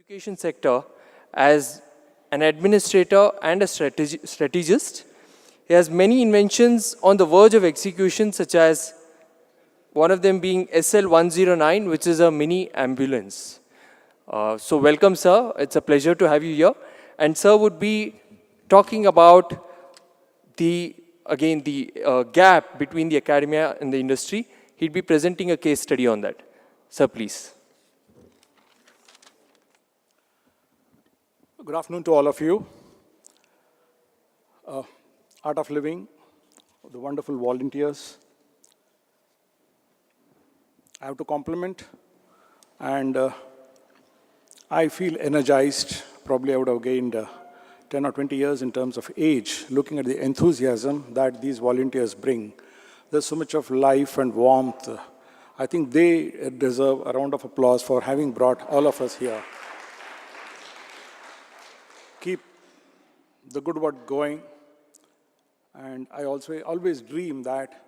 education sector as an administrator and a strategist. He has many inventions on the verge of execution, such as one of them being SL109, which is a mini ambulance. So welcome, sir. It's a pleasure to have you here. And sir would be talking about the gap between the academia and the industry. He'd be presenting a case study on that. Sir, please. Good afternoon to all of you. Art of Living, the wonderful volunteers. I have to compliment, and I feel energized. Probably I would have gained 10 or 20 years in terms of age, looking at the enthusiasm that these volunteers bring. There's so much of life and warmth. I think they deserve a round of applause for having brought all of us here. Keep the good work going. And I also always dream that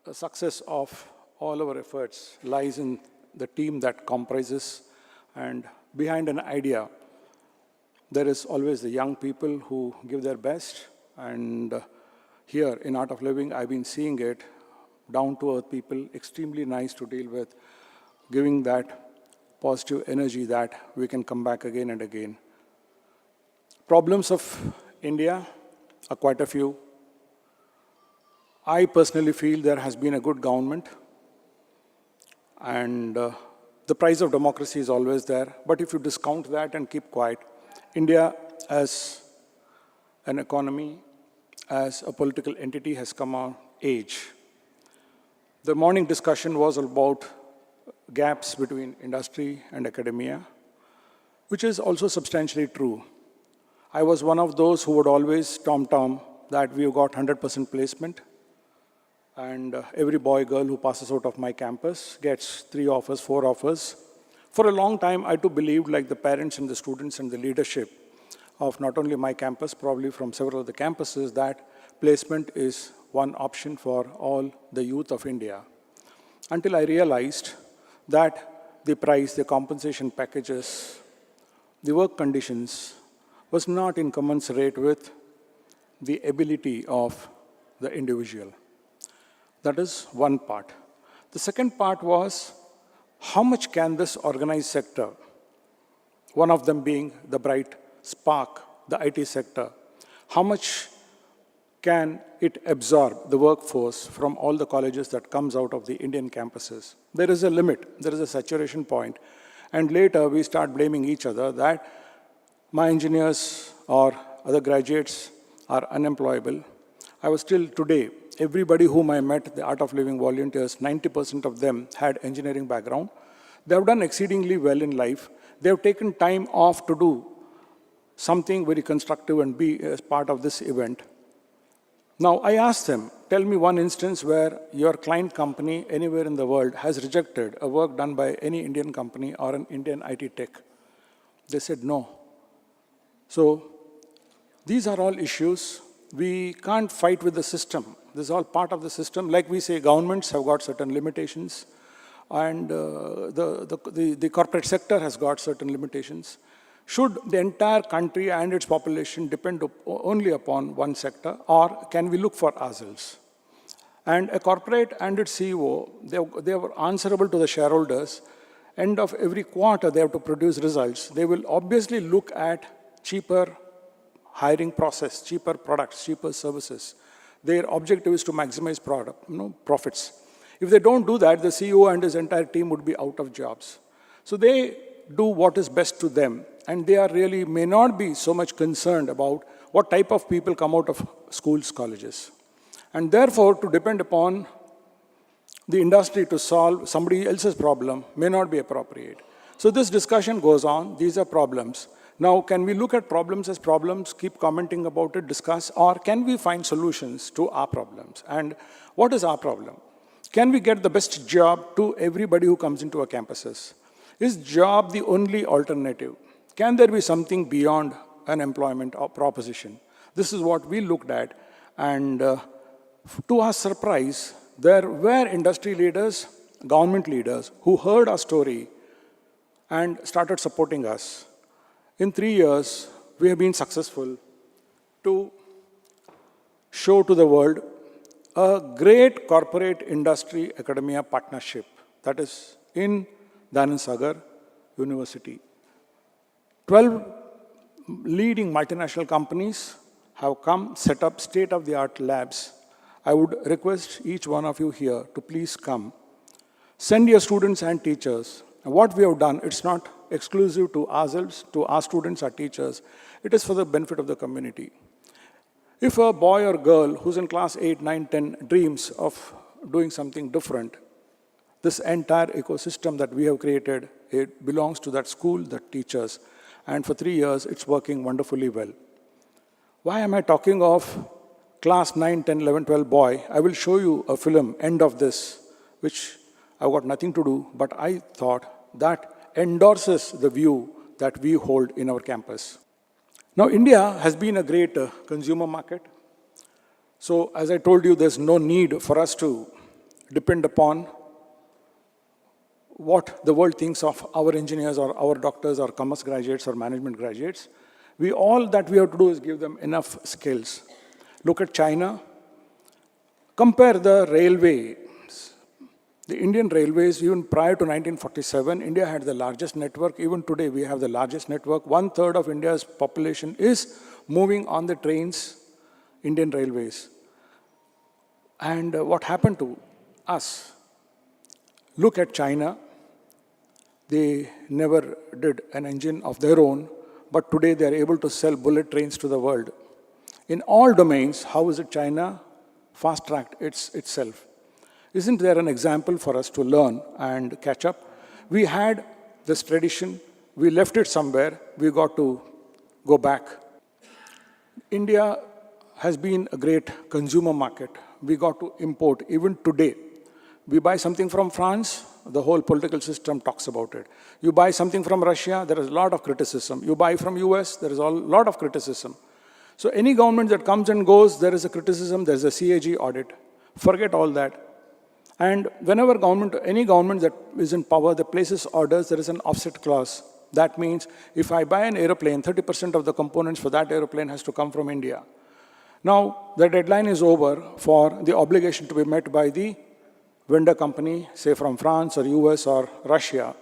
a success of all our efforts lies in the team that comprises, and behind an idea, there is always the young people who give their best. And here in Art of Living, I've been seeing it, down-to-earth people, extremely nice to deal with, giving that positive energy that we can come back again and again. Problems of India are quite a few. I personally feel there has been a good government, and the price of democracy is always there. But if you discount that and keep quiet, India as an economy, as a political entity, has come of age. The morning discussion was about gaps between industry and academia, which is also substantially true. I was one of those who would always tom-tom that we've got 100% placement, and every boy, girl who passes out of my campus gets 3 offers, 4 offers. For a long time, I too believed, like the parents and the students and the leadership of not only my campus, probably from several of the campuses, that placement is one option for all the youth of India. Until I realized that the price, the compensation packages, the work conditions was not incommensurate with the ability of the individual. That is one part. The second part was, how much can this organized sector, one of them being the bright spark, the IT sector, how much can it absorb the workforce from all the colleges that comes out of the Indian campuses? There is a limit, there is a saturation point. And later we start blaming each other that my engineers or other graduates are unemployable. I was still today, everybody whom I met, the Art of Living volunteers, 90% of them had engineering background. They have done exceedingly well in life. They have taken time off to do something very constructive and be as part of this event. Now, I asked them, tell me one instance where your client company anywhere in the world has rejected a work done by any Indian company or an Indian IT tech. They said no. So these are all issues. We can't fight with the system. This is all part of the system. Like we say, governments have got certain limitations, and the corporate sector has got certain limitations. Should the entire country and its population depend only upon one sector, or can we look for ourselves? And a corporate and its CEO, they are answerable to the shareholders. End of every quarter, they have to produce results. They will obviously look at cheaper hiring process, cheaper products, cheaper services. Their objective is to maximize profits. If they don't do that, the CEO and his entire team would be out of jobs. So they do what is best to them, and they are really may not be so much concerned about what type of people come out of schools, colleges. And therefore, to depend upon the industry to solve somebody else's problem may not be appropriate. So this discussion goes on. These are problems. Now, can we look at problems as problems, keep commenting about it, discuss, or can we find solutions to our problems? And what is our problem? Can we get the best job to everybody who comes into our campuses? Is job the only alternative? Can there be something beyond an employment or proposition? This is what we looked at, and to our surprise, there were industry leaders, government leaders who heard our story and started supporting us. In 3 years, we have been successful to show to the world a great corporate industry academia partnership that is in Dayanand Sagar University. 12 leading multinational companies have come, set up state-of-the-art labs. I would request each one of you here to please come. Send your students and teachers. And what we have done, it's not exclusive to ourselves, to our students or teachers. It is for the benefit of the community. If a boy or girl who's in class 8, 9, 10 dreams of doing something different, this entire ecosystem that we have created, it belongs to that school, the teachers. And for 3 years, it's working wonderfully well. Why am I talking of class 9, 10, 11, 12 boy? I will show you a film, end of this, which I've got nothing to do, but I thought that endorses the view that we hold in our campus. Now, India has been a great consumer market. So, as I told you, there's no need for us to depend upon what the world thinks of our engineers or our doctors or commerce graduates or management graduates. All that we have to do is give them enough skills. Look at China. Compare the railway. The Indian railways, even prior to 1947, India had the largest network. Even today, we have the largest network. 1/3 of India's population is moving on the trains, Indian railways. And what happened to us? Look at China. They never did an engine of their own, but today they are able to sell bullet trains to the world. In all domains, how is it China fast-tracked itself? Isn't there an example for us to learn and catch up? We had this tradition, we left it somewhere, we got to go back. India has been a great consumer market. We got to import. Even today, we buy something from France, the whole political system talks about it. You buy something from Russia, there is a lot of criticism. You buy from US, there is a lot of criticism. So any government that comes and goes, there is a criticism, there is a CAG audit. Forget all that. And whenever any government that is in power that places orders, there is an offset clause. That means if I buy an aeroplane, 30% of the components for that aeroplane has to come from India. Now, the deadline is over for the obligation to be met by the vendor company, say from France or US or Russia.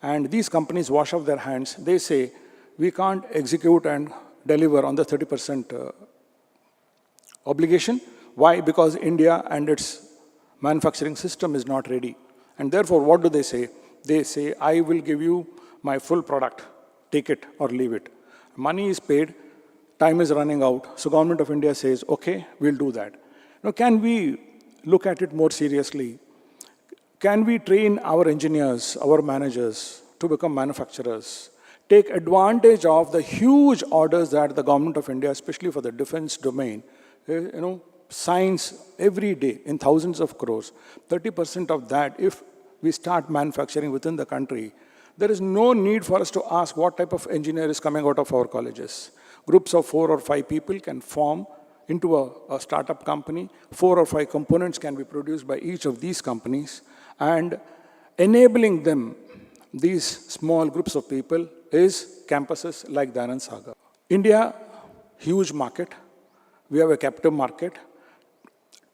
And these companies wash off their hands. They say, we can't execute and deliver on the 30% obligation. Why? Because India and its manufacturing system is not ready. And therefore, what do they say? They say, I will give you my full product. Take it or leave it. Money is paid. Time is running out. So Government of India says, okay, we'll do that. Now, can we look at it more seriously? Can we train our engineers, our managers to become manufacturers? Take advantage of the huge orders that the Government of India, especially for the defense domain, signs every day in thousands of crores. 30% of that, if we start manufacturing within the country, there is no need for us to ask what type of engineer is coming out of our colleges. Groups of 4 or 5 people can form into a startup company. 4 or 5 components can be produced by each of these companies. And enabling them, these small groups of people, is campuses like Dayanand Sagar. India, huge market. We have a captive market.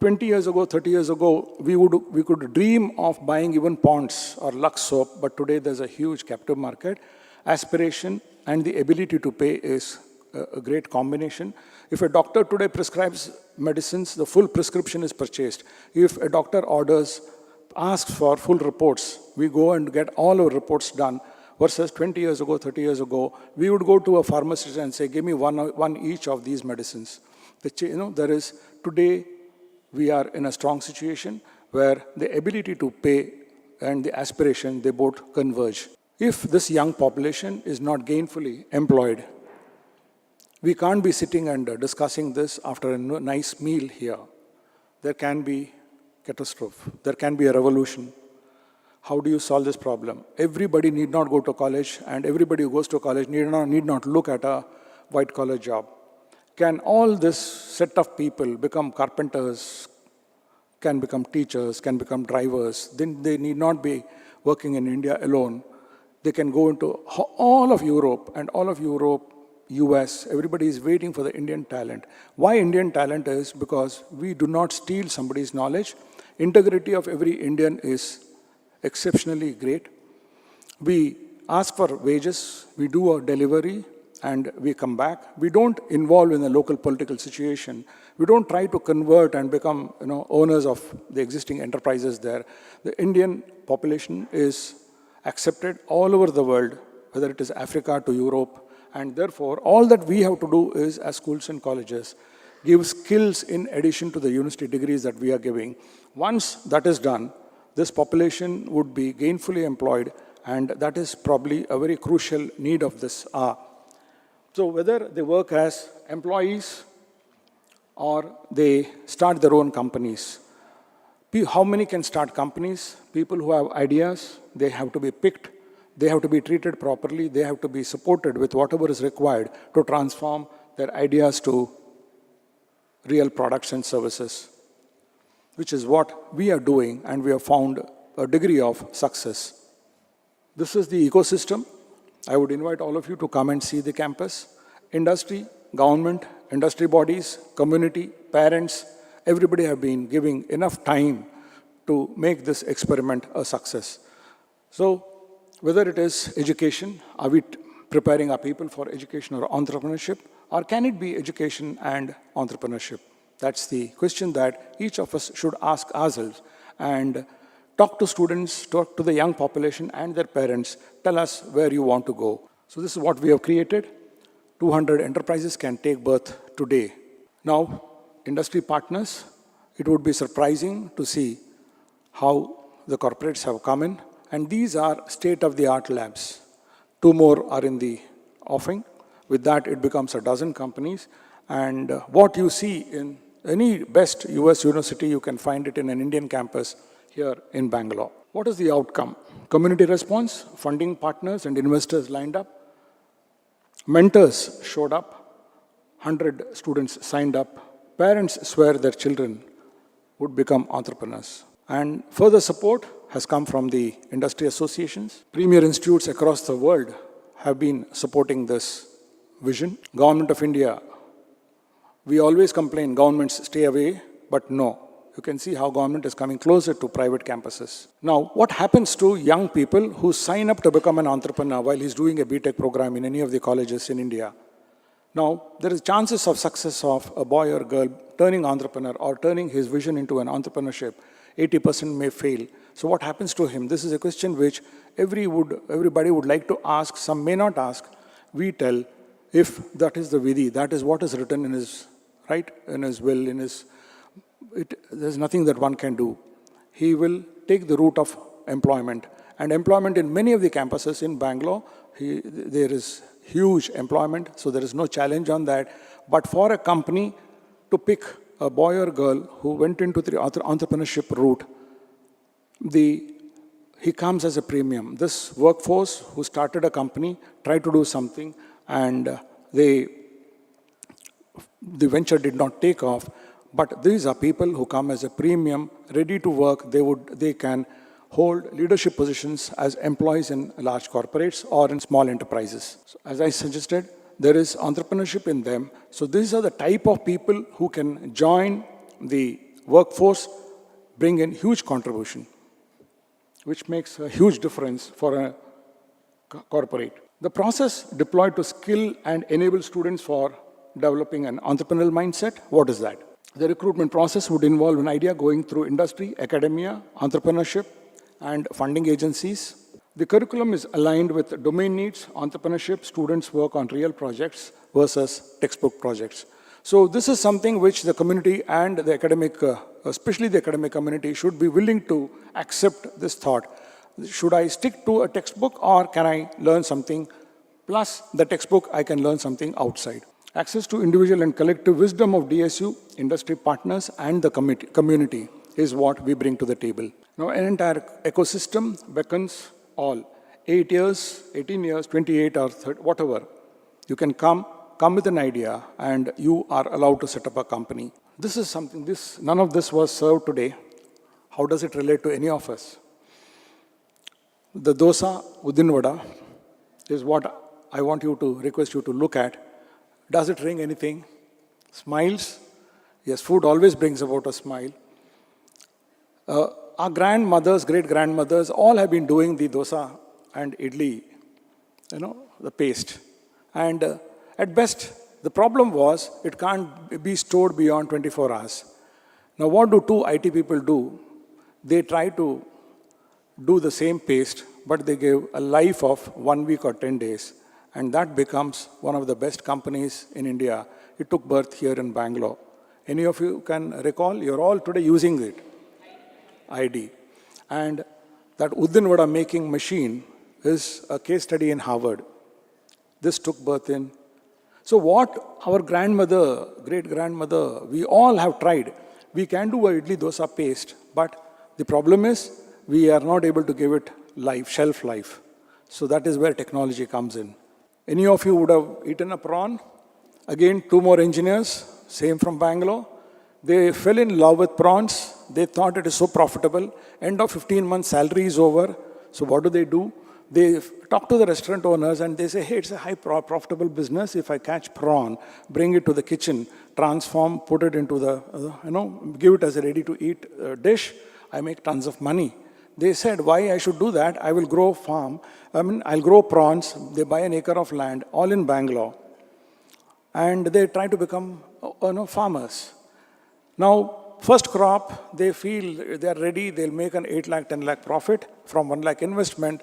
20 years ago, 30 years ago, we could dream of buying even Ponds or Lux soap, but today there's a huge captive market. Aspiration and the ability to pay is a great combination. If a doctor today prescribes medicines, the full prescription is purchased. If a doctor asks for full reports, we go and get all our reports done. Versus 20 years ago, 30 years ago, we would go to a pharmacist and say, give me one each of these medicines. There is today, we are in a strong situation where the ability to pay and the aspiration, they both converge. If this young population is not gainfully employed, we can't be sitting and discussing this after a nice meal here. There can be catastrophe. There can be a revolution. How do you solve this problem? Everybody need not go to college, and everybody who goes to college need not look at a white-collar job. Can all this set of people become carpenters, can become teachers, can become drivers? Then they need not be working in India alone. They can go into all of Europe, and all of Europe, US, everybody is waiting for the Indian talent. Why Indian talent is because we do not steal somebody's knowledge. Integrity of every Indian is exceptionally great. We ask for wages, we do a delivery, and we come back. We don't involve in the local political situation. We don't try to convert and become owners of the existing enterprises there. The Indian population is accepted all over the world, whether it is Africa to Europe, and therefore all that we have to do is, as schools and colleges, give skills in addition to the university degrees that we are giving. Once that is done, this population would be gainfully employed, and that is probably a very crucial need of this hour. So whether they work as employees or they start their own companies, how many can start companies? People who have ideas, they have to be picked, they have to be treated properly, they have to be supported with whatever is required to transform their ideas to real products and services, which is what we are doing, and we have found a degree of success. This is the ecosystem. I would invite all of you to come and see the campus. Industry, government, industry bodies, community, parents, everybody have been giving enough time to make this experiment a success. So, whether it is education, are we preparing our people for education or entrepreneurship, or can it be education and entrepreneurship? That's the question that each of us should ask ourselves, and talk to students, talk to the young population and their parents, tell us where you want to go. So this is what we have created. 200 enterprises can take birth today. Now, industry partners, it would be surprising to see how the corporates have come in, and these are state-of-the-art labs. 2 more are in the offing. With that, it becomes a dozen companies, and what you see in any best US university, you can find it in an Indian campus here in Bangalore. What is the outcome? Community response, funding partners and investors lined up. Mentors showed up, 100 students signed up. Parents swear their children would become entrepreneurs. And further support has come from the industry associations. Premier institutes across the world have been supporting this vision. Government of India, we always complain governments stay away, but no. You can see how government is coming closer to private campuses. Now, what happens to young people who sign up to become an entrepreneur while he's doing a BTech program in any of the colleges in India? Now, there is chances of success of a boy or girl turning entrepreneur or turning his vision into an entrepreneurship. 80% may fail. So what happens to him? This is a question which everybody would like to ask, some may not ask. We tell, if that is the vidhi, that is what is written in his, right, in his will, in his, there's nothing that one can do. He will take the route of employment. And employment in many of the campuses in Bangalore, there is huge employment, so there is no challenge on that. But for a company to pick a boy or girl who went into the entrepreneurship route, he comes as a premium. This workforce who started a company, tried to do something, and the venture did not take off. But these are people who come as a premium, ready to work. They can hold leadership positions as employees in large corporates or in small enterprises. So as I suggested, there is entrepreneurship in them. So these are the type of people who can join the workforce, bring in huge contribution, which makes a huge difference for a corporate. The process deployed to skill and enable students for developing an entrepreneurial mindset, what is that? The recruitment process would involve an idea going through industry, academia, entrepreneurship, and funding agencies. The curriculum is aligned with domain needs, entrepreneurship, students work on real projects versus textbook projects. So this is something which the community and the academic, especially the academic community, should be willing to accept this thought. Should I stick to a textbook, or can I learn something plus the textbook, I can learn something outside? Access to individual and collective wisdom of DSU, industry partners, and the community is what we bring to the table. Now, an entire ecosystem beckons all. 8 years, 18 years, 28 or 30, whatever. You can come with an idea, and you are allowed to set up a company. This is something, none of this was served today. How does it relate to any of us? The dosa udin vada is what I want you to request you to look at. Does it ring anything? Smiles? Yes, food always brings about a smile. Our grandmothers, great-grandmothers, all have been doing the dosa and idli, the paste. And at best, the problem was it can't be stored beyond 24 hours. Now, what do two IT people do? They try to do the same paste, but they give a life of 1 week or 10 days. And that becomes one of the best companies in India. It took birth here in Bangalore. Any of you can recall? You're all today using it. ID. And that Udin Vada making machine is a case study in Harvard. This took birth in. So what our grandmother, great-grandmother, we all have tried. We can do a idli dosa paste, but the problem is we are not able to give it life, shelf life. So that is where technology comes in. Any of you would have eaten a prawn? Again, two more engineers, same from Bangalore. They fell in love with prawns. They thought it is so profitable. End of 15 months, salary is over. So what do? They talk to the restaurant owners and they say, hey, it's a high profitable business. If I catch prawn, bring it to the kitchen, transform, put it into the, give it as a ready-to-eat dish, I make tons of money. They said, why I should do that? I will grow I'll grow prawns. They buy an acre of land, all in Bangalore. And they try to become, farmers. Now, first crop, they feel they are ready. They'll make an 8 lakh, 10 lakh profit from 1 lakh investment.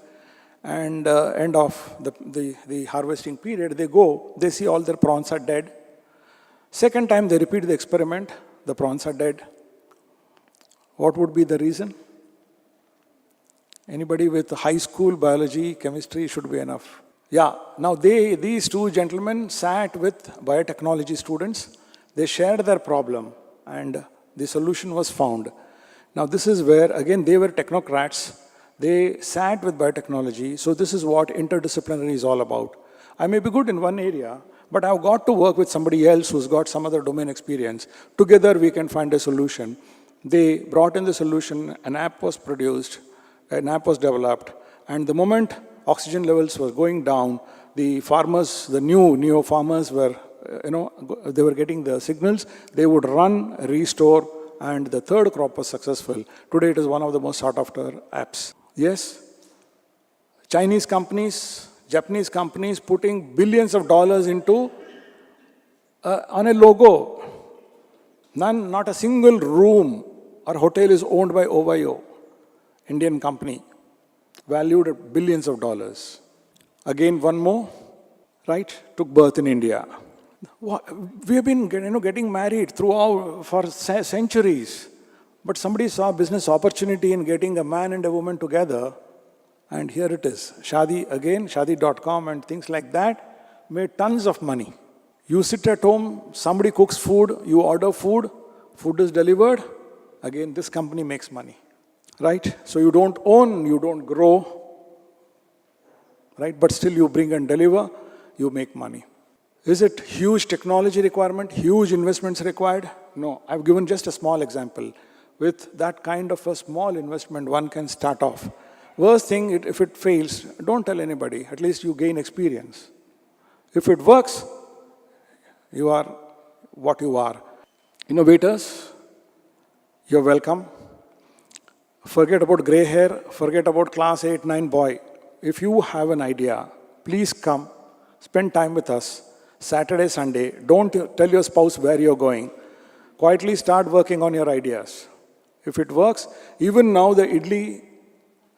And end of the harvesting period, they see all their prawns are dead. Second time, they repeat the experiment. The prawns are dead. What would be the reason? Anybody with high school biology, chemistry should be enough. Yeah, now these two gentlemen sat with biotechnology students. They shared their problem and the solution was found. Now this is where, again, they were technocrats. They sat with biotechnology. So this is what interdisciplinary is all about. I may be good in one area, but I've got to work with somebody else who's got some other domain experience. Together we can find a solution. They brought in the solution, an app was produced, an app was developed, and the moment oxygen levels were going down, the farmers, the neo farmers were, they were getting the signals, they would run, restore, and the third crop was successful. Today it is one of the most sought after apps. Yes, Chinese companies, Japanese companies putting billions of dollars into, on a logo. Not a single room or hotel is owned by OYO. Indian company, valued at billions of dollars. Again, one more, right, took birth in India. We have been getting married throughout for centuries, but somebody saw business opportunity in getting a man and a woman together, and here it is. Shadi, again, shadi.com and things like that, made tons of money. You sit at home, somebody cooks food, you order food, food is delivered, again, this company makes money. Right? So you don't own, you don't grow, right? But still you bring and deliver, you make money. Is it huge technology requirement, huge investments required? No, I've given just a small example. With that kind of a small investment, one can start off. Worst thing, if it fails, don't tell anybody. At least you gain experience. If it works, you are what you are. Innovators, you're welcome. Forget about gray hair, forget about class 8, 9 boy. If you have an idea, please come, spend time with us, Saturday, Sunday. Don't tell your spouse where you're going. Quietly start working on your ideas. If it works, even now the idli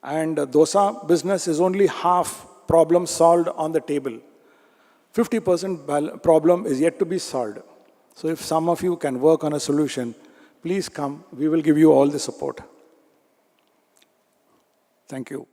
and dosa business is only half problem solved on the table. 50% problem is yet to be solved. So if some of you can work on a solution, please come, we will give you all the support. Thank you.